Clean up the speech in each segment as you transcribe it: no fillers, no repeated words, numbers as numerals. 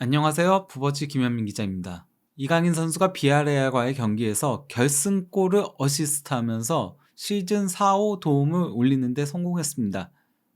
안녕하세요. 부버지 김현민 기자입니다. 이강인 선수가 비아레알과의 경기에서 결승골을 어시스트하면서 시즌 4호 도움을 올리는 데 성공했습니다.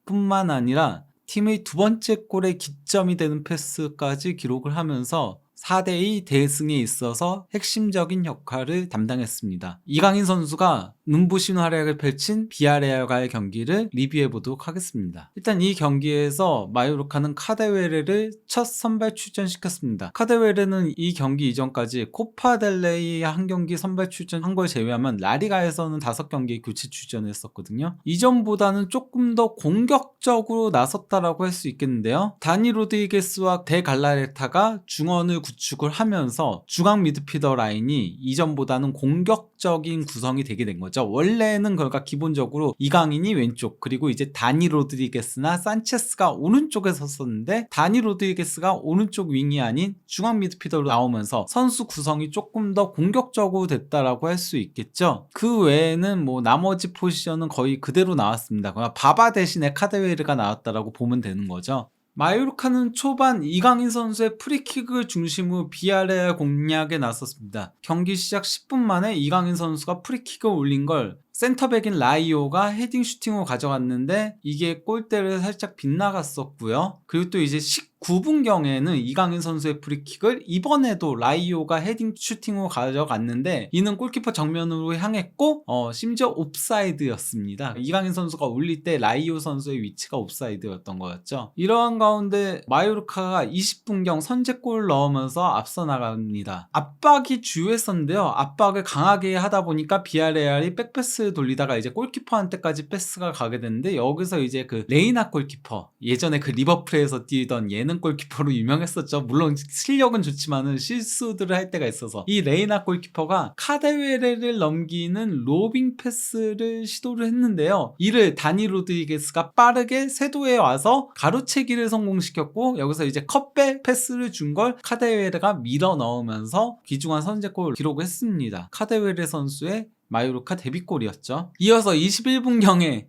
뿐만 아니라 팀의 두 번째 골의 기점이 되는 패스까지 기록을 하면서 4대2 대승에 있어서 핵심적인 역할을 담당했습니다. 이강인 선수가 눈부신 활약을 펼친 비아레알과의 경기를 리뷰해 보도록 하겠습니다. 일단 이 경기에서 마요르카는 카데웨레를 첫 선발 출전시켰습니다. 카데웨레는 이 경기 이전까지 코파델레이 한 경기 선발 출전한 걸 제외하면 라리가에서는 5경기 교체 출전했었거든요. 이전보다는 조금 더 공격적으로 나섰다라고 할 수 있겠는데요. 다니 로드리게스와 데 갈라레타가 중원을 구축을 하면서 중앙 미드필더 라인이 이전보다는 공격적인 구성이 되게 된 거죠. 원래는 그러니까 기본적으로 이강인이 왼쪽, 그리고 이제 다니 로드리게스나 산체스가 오른쪽에 섰었는데, 다니 로드리게스가 오른쪽 윙이 아닌 중앙 미드필더로 나오면서 선수 구성이 조금 더 공격적으로 됐다라고 할 수 있겠죠. 그 외에는 뭐 나머지 포지션은 거의 그대로 나왔습니다. 그냥 바바 대신에 카데웨르가 나왔다라고 보면 되는 거죠. 마요르카는 초반 이강인 선수의 프리킥을 중심으로 비아레알 공략에 나섰습니다. 경기 시작 10분 만에 이강인 선수가 프리킥을 올린 걸 센터백인 라이오가 헤딩 슈팅으로 가져갔는데 이게 골대를 살짝 빗나갔었고요. 그리고 또 이제 19분경에는 이강인 선수의 프리킥을 이번에도 라이오가 헤딩 슈팅으로 가져갔는데 이는 골키퍼 정면으로 향했고 심지어 옵사이드였습니다. 이강인 선수가 올릴 때 라이오 선수의 위치가 옵사이드였던 거였죠. 이러한 가운데 마요르카가 20분경 선제골을 넣으면서 앞서 나갑니다. 압박이 주요했었는데요. 압박을 강하게 하다 보니까 비아레알이 백패스를 돌리다가 이제 골키퍼한테까지 패스가 가게 됐는데, 여기서 이제 그 레이나 골키퍼, 예전에 그 리버풀에서 뛰던 예능 골키퍼로 유명했었죠. 물론 실력은 좋지만은 실수들을 할 때가 있어서 이 레이나 골키퍼가 카데웨레를 넘기는 로빙 패스를 시도를 했는데요. 이를 다니 로드리게스가 빠르게 세도에 와서 가로채기를 성공시켰고, 여기서 이제 컵백 패스를 준 걸 카데웨레가 밀어 넣으면서 귀중한 선제골을 기록했습니다. 카데웨레 선수의 마요르카 데뷔골이었죠. 이어서 21분경에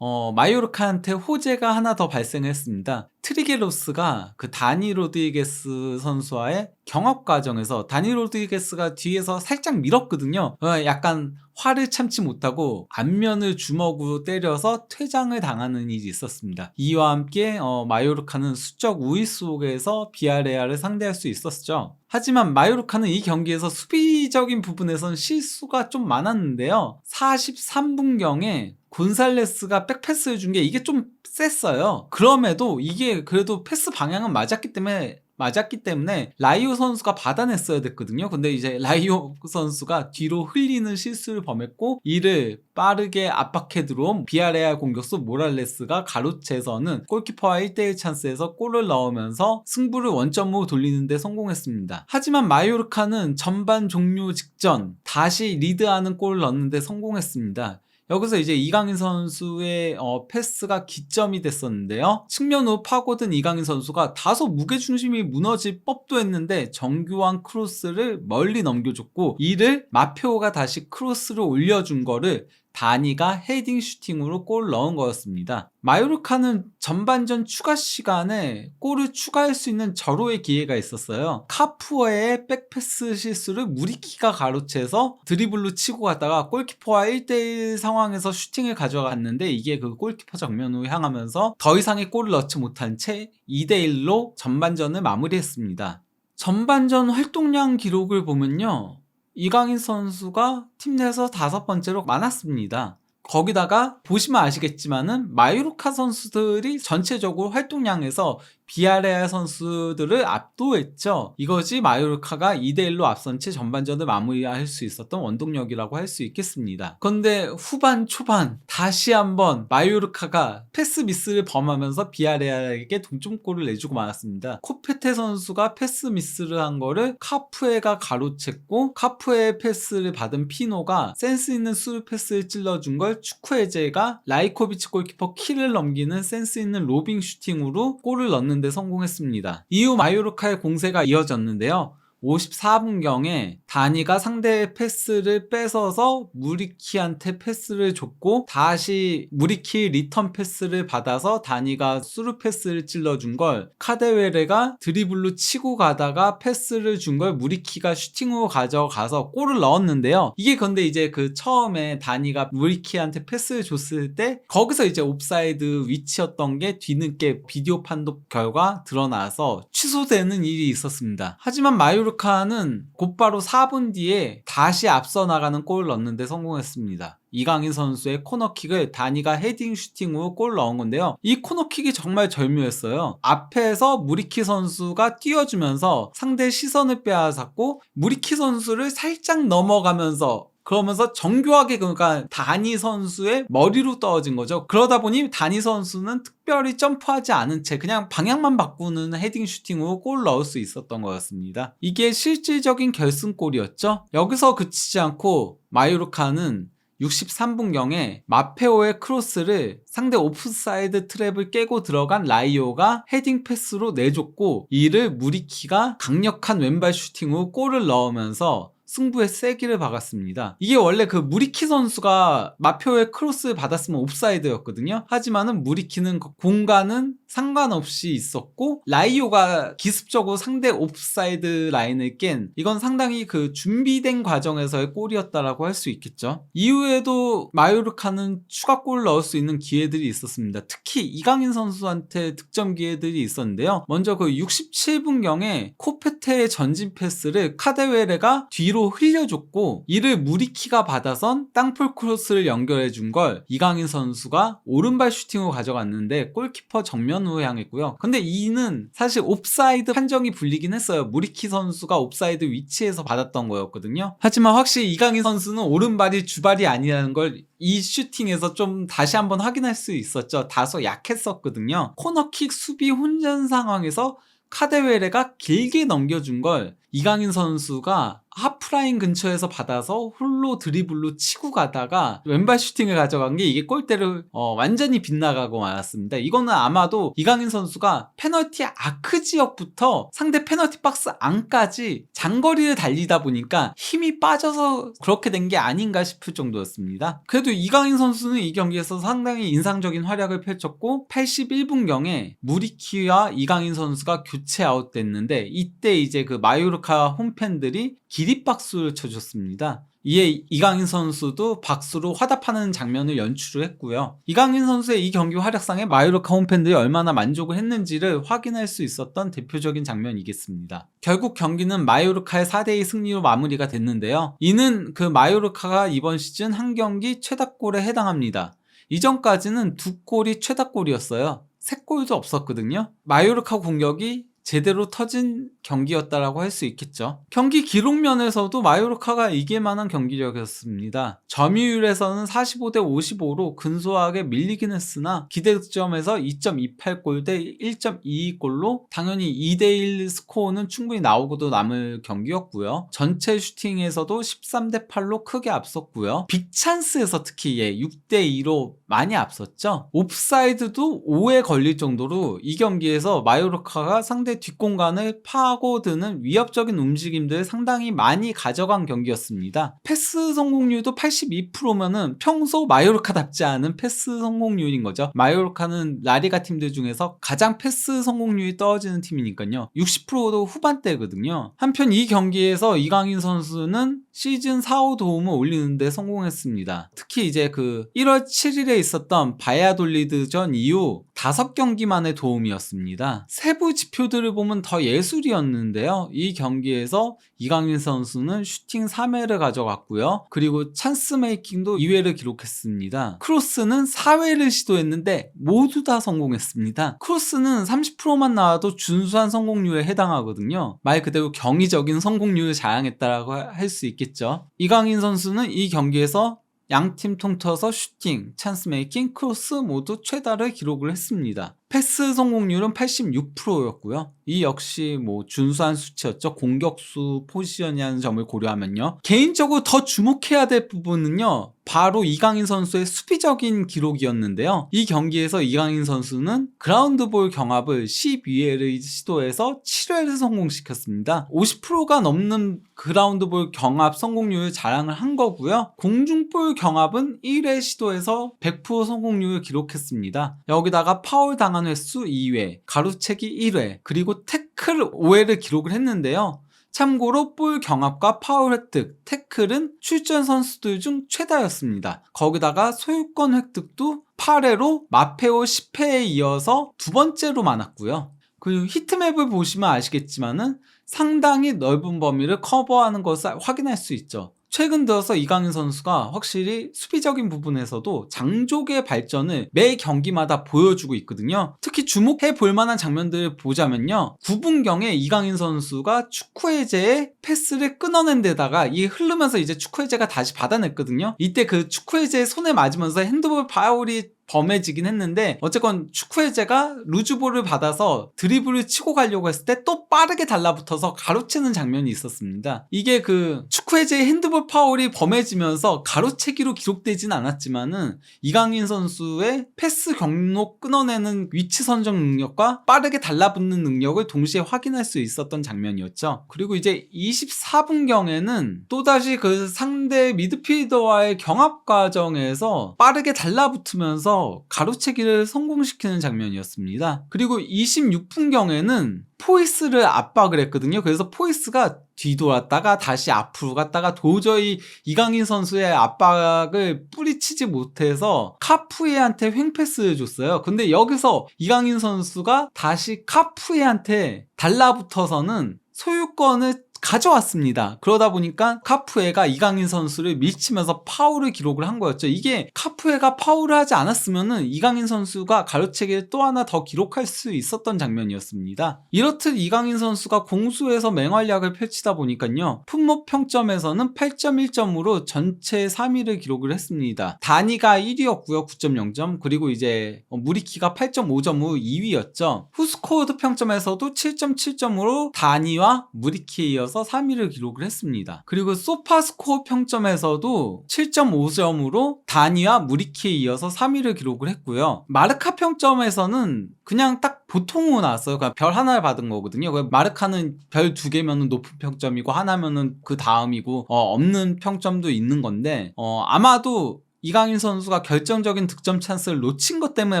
마요르카한테 호재가 하나 더 발생했습니다. 트리게로스가 그 다니 로드리게스 선수와의 경합 과정에서 다니 로드리게스가 뒤에서 살짝 밀었거든요. 약간 화를 참지 못하고 안면을 주먹으로 때려서 퇴장을 당하는 일이 있었습니다. 이와 함께 마요르카는 수적 우위 속에서 비아레알을 상대할 수 있었죠. 하지만 마요르카는 이 경기에서 수비적인 부분에선 실수가 좀 많았는데요. 43분경에 곤살레스가 백패스를 준 게 이게 좀 셌어요. 그럼에도 이게 그래도 패스 방향은 맞았기 때문에 라이오 선수가 받아냈어야 됐거든요. 근데 이제 라이오 선수가 뒤로 흘리는 실수를 범했고, 이를 빠르게 압박해 들어온 비아레알 공격수 모랄레스가 가로채서는 골키퍼와 1대1 찬스에서 골을 넣으면서 승부를 원점으로 돌리는 데 성공했습니다. 하지만 마요르카는 전반 종료 직전 다시 리드하는 골을 넣는 데 성공했습니다. 여기서 이제 이강인 선수의 패스가 기점이 됐었는데요. 측면으로 파고든 이강인 선수가 다소 무게중심이 무너질 법도 했는데 정교한 크로스를 멀리 넘겨줬고, 이를 마페오가 다시 크로스를 올려준 거를 다니가 헤딩 슈팅으로 골을 넣은 거였습니다. 마요르카는 전반전 추가 시간에 골을 추가할 수 있는 절호의 기회가 있었어요. 카푸어의 백패스 실수를 무리키가 가로채서 드리블로 치고 갔다가 골키퍼와 1대1 상황에서 슈팅을 가져갔는데, 이게 그 골키퍼 정면으로 향하면서 더 이상의 골을 넣지 못한 채 2대1로 전반전을 마무리했습니다. 전반전 활동량 기록을 보면요, 이강인 선수가 팀 내에서 5번째로 많았습니다. 거기다가 보시면 아시겠지만은 마요르카 선수들이 전체적으로 활동량에서 비아레알 선수들을 압도했죠. 이것이 마요르카가 2대1로 앞선 채 전반전을 마무리할 수 있었던 원동력이라고 할 수 있겠습니다. 그런데 후반 초반 다시 한번 마요르카가 패스 미스를 범하면서 비아레알에게 동점골을 내주고 말았습니다. 코페테 선수가 패스 미스를 한 거를 카푸에가 가로챘고, 카푸에의 패스를 받은 피노가 센스 있는 스루 패스를 찔러준 걸 추쿠에제가 라이코비치 골키퍼 키를 넘기는 센스 있는 로빙 슈팅으로 골을 넣는 데 성공했습니다. 이후 마요르카의 공세가 이어졌는데요. 54분경에 다니가 상대의 패스를 뺏어서 무리키한테 패스를 줬고 다시 무리키 리턴 패스를 받아서 다니가 수루 패스를 찔러준 걸 카데웨레가 드리블로 치고 가다가 패스를 준 걸 무리키가 슈팅으로 가져가서 골을 넣었는데요. 이게 근데 이제 그 처음에 다니가 무리키한테 패스를 줬을 때 거기서 이제 옵사이드 위치였던 게 뒤늦게 비디오 판독 결과 드러나서 취소되는 일이 있었습니다. 하지만 마요르카는 곧바로 4분 뒤에 다시 앞서 나가는 골을 넣는데 성공했습니다. 이강인 선수의 코너킥을 다니가 헤딩 슈팅으로 골 넣은 건데요. 이 코너킥이 정말 절묘했어요. 앞에서 무리키 선수가 뛰어주면서 상대의 시선을 빼앗았고 무리키 선수를 살짝 넘어가면서 그러면서 정교하게 그러니까 다니 선수의 머리로 떨어진 거죠. 그러다 보니 다니 선수는 특별히 점프하지 않은 채 그냥 방향만 바꾸는 헤딩 슈팅으로 골 넣을 수 있었던 거였습니다. 이게 실질적인 결승골이었죠. 여기서 그치지 않고 마요르카는 63분경에 마페오의 크로스를 상대 오프사이드 트랩을 깨고 들어간 라이오가 헤딩 패스로 내줬고 이를 무리키가 강력한 왼발 슈팅으로 골을 넣으면서 승부의 세기를 박았습니다. 이게 원래 그 무리키 선수가 마표의 크로스를 받았으면 옵사이드였거든요. 하지만은 무리키는 그 공간은 상관없이 있었고 라이오가 기습적으로 상대 옵사이드 라인을 깬 이건 상당히 그 준비된 과정에서의 골이었다라고 할 수 있겠죠. 이후에도 마요르카는 추가골을 넣을 수 있는 기회들이 있었습니다. 특히 이강인 선수한테 득점 기회들이 있었는데요. 먼저 그 67분경에 코페테의 전진 패스를 카데웨레가 뒤로 흘려줬고 이를 무리키가 받아선 땅볼 크로스를 연결해준 걸 이강인 선수가 오른발 슈팅으로 가져갔는데 골키퍼 정면으로 향했고요. 근데 이는 사실 옵사이드 판정이 불리긴 했어요. 무리키 선수가 옵사이드 위치에서 받았던 거였거든요. 하지만 확실히 이강인 선수는 오른발이 주발이 아니라는 걸 이 슈팅에서 좀 다시 한번 확인할 수 있었죠. 다소 약했었거든요. 코너킥 수비 혼전 상황에서 카데웨레가 길게 넘겨준 걸 이강인 선수가 하프라인 근처에서 받아서 홀로 드리블로 치고 가다가 왼발 슈팅을 가져간 게 이게 골대를 완전히 빗나가고 말았습니다. 이거는 아마도 이강인 선수가 페널티 아크 지역부터 상대 페널티 박스 안까지 장거리를 달리다 보니까 힘이 빠져서 그렇게 된 게 아닌가 싶을 정도였습니다. 그래도 이강인 선수는 이 경기에서 상당히 인상적인 활약을 펼쳤고 81분경에 무리키와 이강인 선수가 교체 아웃됐는데 이때 이제 그 마요르카 홈팬들이 기립박수를 쳐줬습니다. 이에 이강인 선수도 박수로 화답하는 장면을 연출을 했고요. 이강인 선수의 이 경기 활약상에 마요르카 홈팬들이 얼마나 만족을 했는지를 확인할 수 있었던 대표적인 장면이겠습니다. 결국 경기는 마요르카의 4대2 승리로 마무리가 됐는데요. 이는 그 마요르카가 이번 시즌 한 경기 최다골에 해당합니다. 이전까지는 2골이 최다골이었어요. 3골도 없었거든요. 마요르카 공격이 제대로 터진 경기였다라고 할 수 있겠죠. 경기 기록면에서도 마요르카가 이길 만한 경기력이었습니다. 점유율에서는 45대 55로 근소하게 밀리긴 했으나 기대 득점에서 2.28골 대 1.22골로 당연히 2대1 스코어는 충분히 나오고도 남을 경기였고요. 전체 슈팅에서도 13대 8로 크게 앞섰고요. 빅찬스에서 특히 6대2로 많이 앞섰죠. 옵사이드도 5에 걸릴 정도로 이 경기에서 마요르카가 상대 뒷공간을 파고드는 위협적인 움직임들을 상당히 많이 가져간 경기였습니다. 패스 성공률도 82%면은 평소 마요르카답지 않은 패스 성공률인 거죠. 마요르카는 라리가 팀들 중에서 가장 패스 성공률이 떨어지는 팀이니까요. 60%도 후반대거든요. 한편 이 경기에서 이강인 선수는 시즌 4호 도움을 올리는데 성공했습니다. 특히 이제 그 1월 7일에 있었던 바야돌리드전 이후 5경기만의 도움이었습니다. 세부 지표들을 보면 더 예술이었는데요. 이 경기에서 이강인 선수는 슈팅 3회를 가져갔고요. 그리고 찬스 메이킹도 2회를 기록했습니다. 크로스는 4회를 시도했는데 모두 다 성공했습니다. 크로스는 30%만 나와도 준수한 성공률에 해당하거든요. 말 그대로 경이적인 성공률을 자랑했다라고 할 수 있겠죠. 이강인 선수는 이 경기에서 양팀 통틀어서 슈팅, 찬스 메이킹, 크로스 모두 최다를 기록을 했습니다. 패스 성공률은 86%였고요. 이 역시 뭐 준수한 수치였죠. 공격수 포지션이라는 점을 고려하면요. 개인적으로 더 주목해야 될 부분은요, 바로 이강인 선수의 수비적인 기록이었는데요. 이 경기에서 이강인 선수는 그라운드볼 경합을 12회를 시도해서 7회를 성공시켰습니다. 50%가 넘는 그라운드볼 경합 성공률을 자랑을 한 거고요. 공중볼 경합은 1회 시도해서 100% 성공률을 기록했습니다. 여기다가 파울 당한 횟수 2회, 가로채기 1회, 그리고 태클 5회를 기록을 했는데요. 참고로 볼 경합과 파울 획득, 태클은 출전 선수들 중 최다였습니다. 거기다가 소유권 획득도 8회로 마페오 10회에 이어서 두 번째로 많았고요. 그리고 히트맵을 보시면 아시겠지만은 상당히 넓은 범위를 커버하는 것을 확인할 수 있죠. 최근 들어서 이강인 선수가 확실히 수비적인 부분에서도 장족의 발전을 매 경기마다 보여주고 있거든요. 특히 주목해 볼 만한 장면들을 보자면요. 9분경에 이강인 선수가 축구해제의 패스를 끊어낸 데다가 이 흐르면서 이제 축구해제가 다시 받아냈거든요. 이때 그 축구해제의 손에 맞으면서 핸드볼 파울이 범해지긴 했는데, 어쨌건 축구해제가 루즈볼을 받아서 드리블을 치고 가려고 했을 때 또 빠르게 달라붙어서 가로채는 장면이 있었습니다. 이게 그 축구해제의 핸드볼 파울이 범해지면서 가로채기로 기록되진 않았지만은 이강인 선수의 패스 경로 끊어내는 위치 선정 능력과 빠르게 달라붙는 능력을 동시에 확인할 수 있었던 장면이었죠. 그리고 이제 24분경에는 또다시 그 상대 미드필더와의 경합 과정에서 빠르게 달라붙으면서 가로채기를 성공시키는 장면이었습니다. 그리고 26분경에는 포이스를 압박을 했거든요. 그래서 포이스가 뒤돌았다가 다시 앞으로 갔다가 도저히 이강인 선수의 압박을 뿌리치지 못해서 카푸에한테 횡패스를 줬어요. 근데 여기서 이강인 선수가 다시 카푸에한테 달라붙어서는 소유권을 가져왔습니다. 그러다 보니까 카푸에가 이강인 선수를 밀치면서 파울을 기록을 한 거였죠. 이게 카푸에가 파울을 하지 않았으면은 이강인 선수가 가로채기를 또 하나 더 기록할 수 있었던 장면이었습니다. 이렇듯 이강인 선수가 공수에서 맹활약을 펼치다 보니까요, 품목 평점에서는 8.1점으로 전체 3위를 기록을 했습니다. 다니가 1위였고요, 9.0점. 그리고 이제 무리키가 8.5점으로 2위였죠. 후스코어드 평점에서도 7.7점으로 다니와 무리키에 이어서 3위를 기록을 했습니다. 그리고 소파스코어 평점에서도 7.5점으로 다니와 무리키에 이어서 3위를 기록을 했고요. 마르카 평점에서는 그냥 딱 보통으로 나왔어요. 그냥 별 하나를 받은 거거든요. 마르카는 별 2개면 높은 평점이고 하나면은 그 다음이고 없는 평점도 있는 건데, 아마도 이강인 선수가 결정적인 득점 찬스를 놓친 것 때문에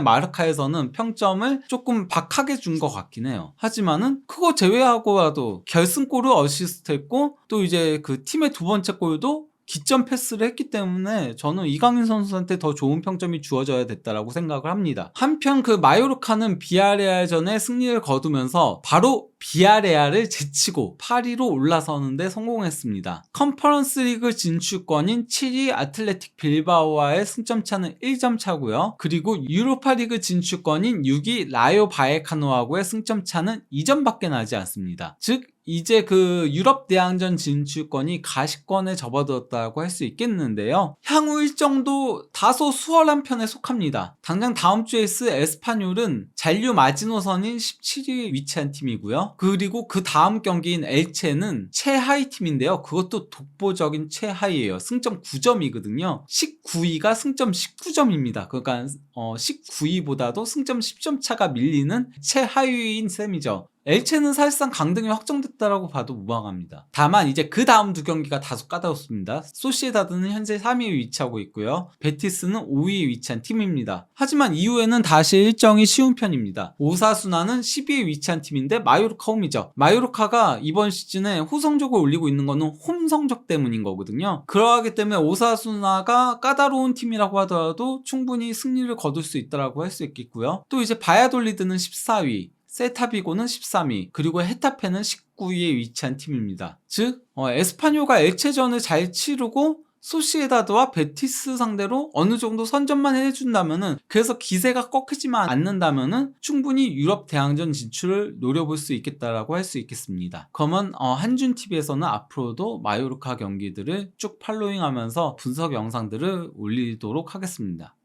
마르카에서는 평점을 조금 박하게 준 것 같긴 해요. 하지만은 그거 제외하고라도 결승골을 어시스트했고, 또 이제 그 팀의 두 번째 골도 기점 패스를 했기 때문에 저는 이강인 선수한테 더 좋은 평점이 주어져야 됐다라고 생각을 합니다. 한편 그 마요르카는 비아레알전에 승리를 거두면서 바로 비아레알을 제치고 8위로 올라서는데 성공했습니다. 컨퍼런스 리그 진출권인 7위 아틀레틱 빌바오와의 승점 차는 1점 차고요. 그리고 유로파 리그 진출권인 6위 라요 바에카노하고의 승점 차는 2점밖에 나지 않습니다. 즉 이제 그 유럽 대항전 진출권이 가시권에 접어들었다고 할 수 있겠는데요. 향후 일정도 다소 수월한 편에 속합니다. 당장 다음 주에 있을 에스파뇰은 잔류 마지노선인 17위에 위치한 팀이고요. 그리고 그 다음 경기인 엘체는 최하위 팀인데요. 그것도 독보적인 최하위예요. 승점 9점이거든요. 19위가 승점 19점입니다. 그러니까 19위보다도 승점 10점 차가 밀리는 최하위인 셈이죠. 엘체는 사실상 강등이 확정됐다라고 봐도 무방합니다. 다만 이제 그 다음 두 경기가 다소 까다롭습니다. 소시에다드는 현재 3위에 위치하고 있고요. 베티스는 5위에 위치한 팀입니다. 하지만 이후에는 다시 일정이 쉬운 편입니다. 오사수나는 10위에 위치한 팀인데 마요르카 홈이죠. 마요르카가 이번 시즌에 후성적을 올리고 있는 거는 홈 성적 때문인 거거든요. 그러하기 때문에 오사수나가 까다로운 팀이라고 하더라도 충분히 승리를 거둘 수 있다라고 할 수 있겠고요. 또 이제 바야돌리드는 14위, 셀타비고는 13위, 그리고 헤타페는 19위에 위치한 팀입니다. 즉 에스파뇰가 엘체전을 잘 치르고 소시에다드와 베티스 상대로 어느 정도 선전만 해준다면은, 그래서 기세가 꺾이지만 않는다면은 충분히 유럽 대항전 진출을 노려볼 수 있겠다라고 할 수 있겠습니다. 그러면 한준TV에서는 앞으로도 마요르카 경기들을 쭉 팔로잉하면서 분석 영상들을 올리도록 하겠습니다.